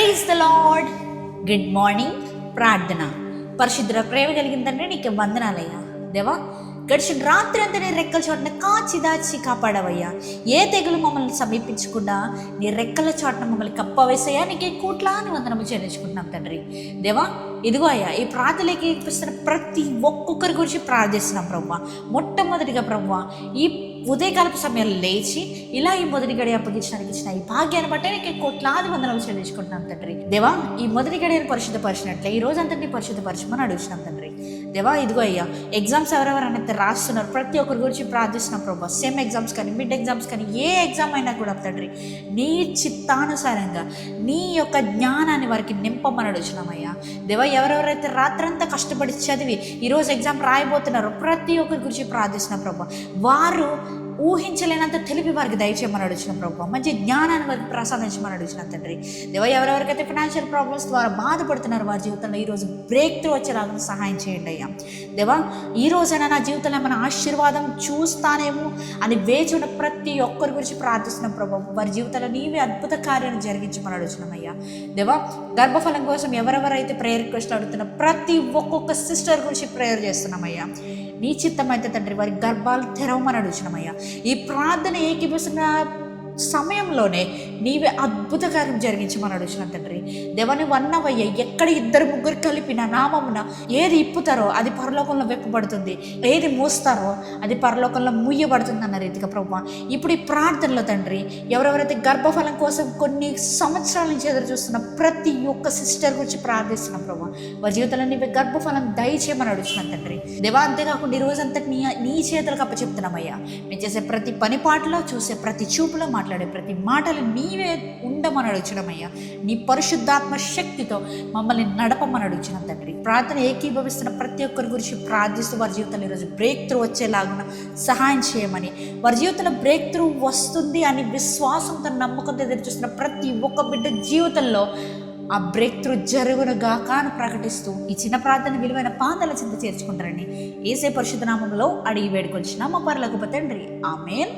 Praise the lord. Good morning. ప్రార్థన. పరిశుద్ధ ప్రేమ కలిగిన తండ్రి నీకు వందనాలయ్యా. దేవా, గడిచిన రాత్రి అంతా నీ రెక్కల చోటన కాచి దాచి కాపాడవయ్యా. ఏ తెగులు మమ్మల్ని సమీపించకుండా నీ రెక్కల చోటన మమ్మల్ని కప్పవేసయ్యా. నీకే కోట్లాని వందనము చెల్లించుకుంటున్నాం తండ్రి. దేవా, ఇదిగో అయ్యా, ఈ ప్రార్థనకి ఇస్తున్న ప్రతి ఒక్కొక్కరి గురించి ప్రార్థిస్తున్నాం ప్రభువా. మొట్టమొదటిగా ప్రభువా, ఈ ఉదయకాలపు సమయంలో లేచి ఇలా ఈ మొదటి గడి అప్పగించడానికి ఇచ్చిన ఈ భాగ్యాన్ని బట్టే నీకు కోట్లాది వందనలు చెల్లించుకుంటున్నాం తండ్రి. దేవా, ఈ మొదటి గడియను పరిశుద్ధపరిచినట్లే ఈ రోజంతా నీ పరిశుద్ధపరచమని అడుగుతున్నాం తండ్రి. దేవా, ఇదిగో అయ్యా, ఎగ్జామ్స్ ఎవరెవరైతే రాస్తున్నారు ప్రతి ఒక్కరి గురించి ప్రార్థిస్తున్నాం ప్రభా. సేమ్ ఎగ్జామ్స్ కానీ మిడ్ ఎగ్జామ్స్ కానీ ఏ ఎగ్జామ్ అయినా కూడా తండ్రి నీ చిత్తానుసారంగా నీ యొక్క జ్ఞానాన్ని వారికి నింపమని అడుగుతున్నామయ్యా. దేవా, ఎవరెవరైతే రాత్రంతా కష్టపడి చదివి ఈరోజు ఎగ్జామ్ రాయబోతున్నారో ప్రతి ఒక్కరి గురించి ప్రార్థిస్తున్నాం ప్రభా. వారు ఊహించలేనంత తెలివి వారికి దయచేయమని అడుగుతున్నాం ప్రభావ. మంచి జ్ఞానాన్ని వారికి ప్రసాదించమని అడుగుతున్నాం తండ్రి. దేవా, ఎవరెవరికైతే ఫైనాన్షియల్ ప్రాబ్లమ్స్ ద్వారా బాధపడుతున్నారు వారి జీవితంలో ఈరోజు బ్రేక్ త్రూ వచ్చేలాగా సహాయం చేయండి అయ్యా. దేవా, ఈ రోజైనా నా జీవితంలో ఏమైనా ఆశీర్వాదం చూస్తానేమో అని వేచి ఉన్న ప్రతి ఒక్కరి గురించి ప్రార్థిస్తున్నాం ప్రభావ. వారి జీవితంలో నీవే అద్భుత కార్యాన్ని జరిగించమని అడుగుతున్నాం అయ్యా. దేవా, గర్భఫలం కోసం ఎవరెవరైతే ప్రేయర్ రిక్వెస్ట్లు అడుగుతున్నా ప్రతి ఒక్కొక్క సిస్టర్ గురించి ప్రేయర్ చేస్తున్నామయ్యా. నీ చిత్తమైతే తండ్రి వారి గర్భాలు తెరవమని అడుగుతున్నామయ్యా. ఈ ప్రార్థన ఏకీపిస్తున్న సమయంలోనే నీవే అద్భుత కార్యం జరిగించమని అడుగుతున్నాను తండ్రి. దేవా, నువ్వు అన్నవయ్యా, ఎక్కడ ఇద్దరు ముగ్గురు కలిపి నా నామమున ఏది ఇప్పుతారో అది పరలోకంలో వెప్పబడుతుంది, ఏది మూస్తారో అది పరలోకంలో ముయ్యబడుతుంది అన్న రీతిగా ప్రభావ. ఇప్పుడు ఈ ప్రార్థనలో తండ్రి ఎవరెవరైతే గర్భఫలం కోసం కొన్ని సంవత్సరాల నుంచి ఎదురు చూస్తున్న ప్రతి ఒక్క సిస్టర్ గురించి ప్రార్థిస్తున్నాం ప్రభావ. వారి జీవితంలో నీవే గర్భఫలం దయచేయమని అడుగుతున్నాను తండ్రి. దేవా, అంతేకాకుండా ఈ రోజంతా నీ చేతులకు అప్పచెప్తున్నామయ్యా. మేము చేసే ప్రతి పనిపాటలో చూసే ప్రతి చూపులో మాట్లాడే ప్రతి మాటలు నీవే ఉండమని అడుగుతున్నామయ్యా. నీ పరిశుద్ధాత్మ శక్తితో మమ్మల్ని నడపమని అడుగుతున్నాం తండ్రి. ప్రార్థన ఏకీభవిస్తున్న ప్రతి ఒక్కరి గురించి ప్రార్థిస్తూ వారి జీవితంలో ఈరోజు బ్రేక్ త్రూ వచ్చేలాగా సహాయం చేయమని, వారి జీవితంలో బ్రేక్ త్రూ వస్తుంది అని విశ్వాసంతో నమ్మకంతో ఎదురు చూస్తున్న ప్రతి ఒక్క బిడ్డ జీవితంలో ఆ బ్రేక్ త్రూ జరుగునుగాక అని ప్రకటిస్తూ ఈ చిన్న ప్రార్థన విలువైన పాదాల చింత చేర్చుకుంటారని యేసే పరిశుద్ధ నామములో అడిగి వేడుకొంచున్నాము మా పరలోకపు తండ్రి. ఆమేన్.